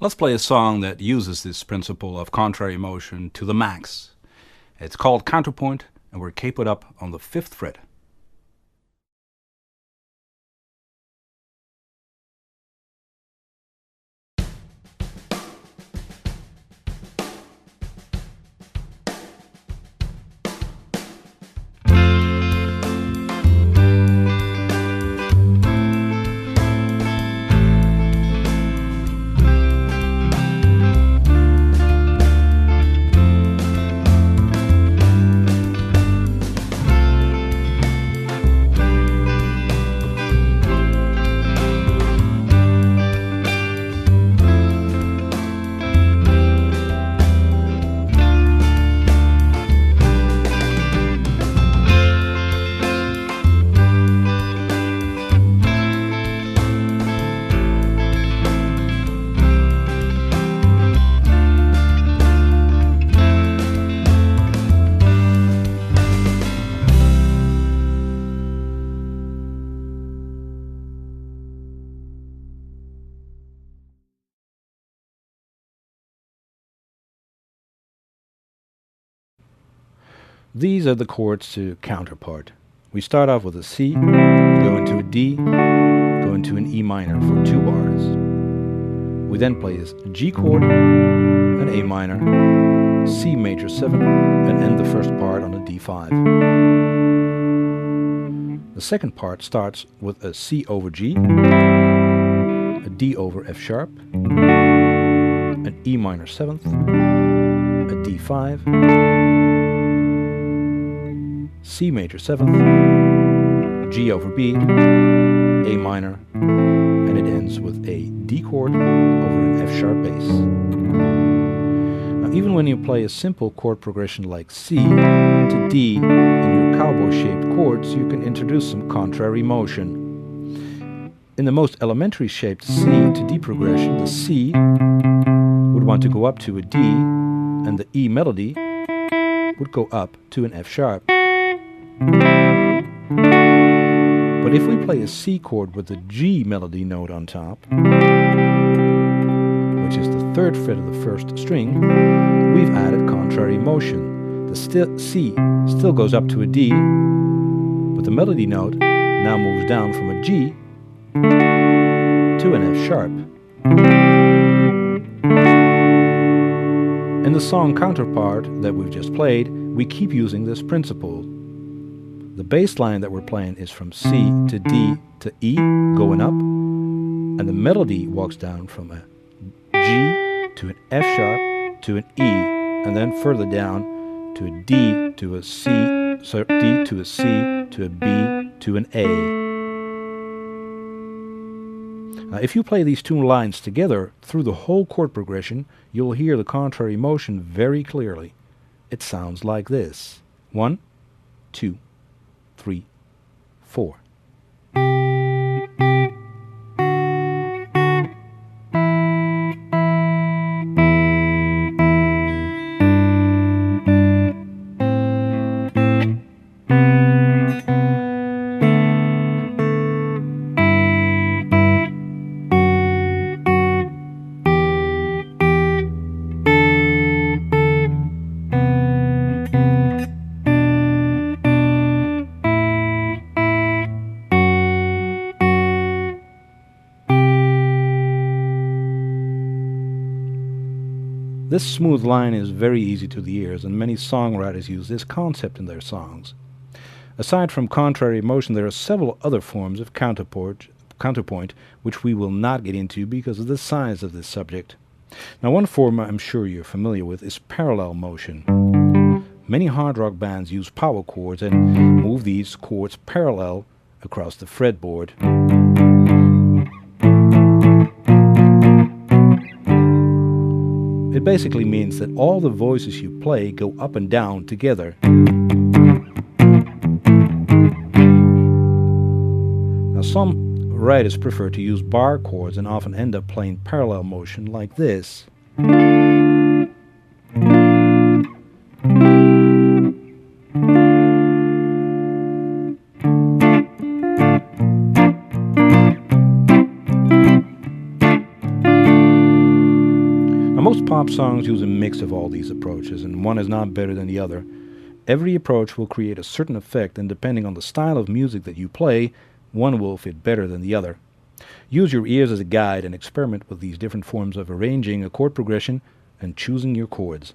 Let's play a song that uses this principle of contrary motion to the max. It's called Counterpoint, and we're capoed up on the 5th fret. These are the chords to Counterpoint. We start off with a C, go into a D, go into an E minor for 2 bars. We then play a G chord, an A minor, C major 7, and end the first part on a D5. The second part starts with a C over G, a D over F sharp, an E minor 7th, a D5, C major 7th, G over B, A minor, and it ends with a D chord over an F sharp bass. Now, even when you play a simple chord progression like C to D in your cowboy-shaped chords, you can introduce some contrary motion. In the most elementary shaped C to D progression, the C would want to go up to a D, and the E melody would go up to an F sharp. But if we play a C chord with the G melody note on top, which is the 3rd fret of the 1st string, we've added contrary motion. The C still goes up to a D, but the melody note now moves down from a G to an F sharp. In the song Counterpoint that we've just played, we keep using this principle. The bass line that we're playing is from C to D to E, going up, and the melody walks down from a G to an F sharp to an E, and then further down to a D to a C, so D to a C to a B to an A. Now, if you play these 2 lines together through the whole chord progression, you'll hear the contrary motion very clearly. It sounds like this: 1, 2, 3, 4. This smooth line is very easy to the ears, and many songwriters use this concept in their songs. Aside from contrary motion, there are several other forms of counterpoint which we will not get into because of the size of this subject. Now, one form I'm sure you're familiar with is parallel motion. Many hard rock bands use power chords and move these chords parallel across the fretboard. It basically means that all the voices you play go up and down together. Now, some writers prefer to use bar chords and often end up playing parallel motion like this. Now, most pop songs use a mix of all these approaches, and one is not better than the other. Every approach will create a certain effect, and depending on the style of music that you play, one will fit better than the other. Use your ears as a guide and experiment with these different forms of arranging a chord progression and choosing your chords.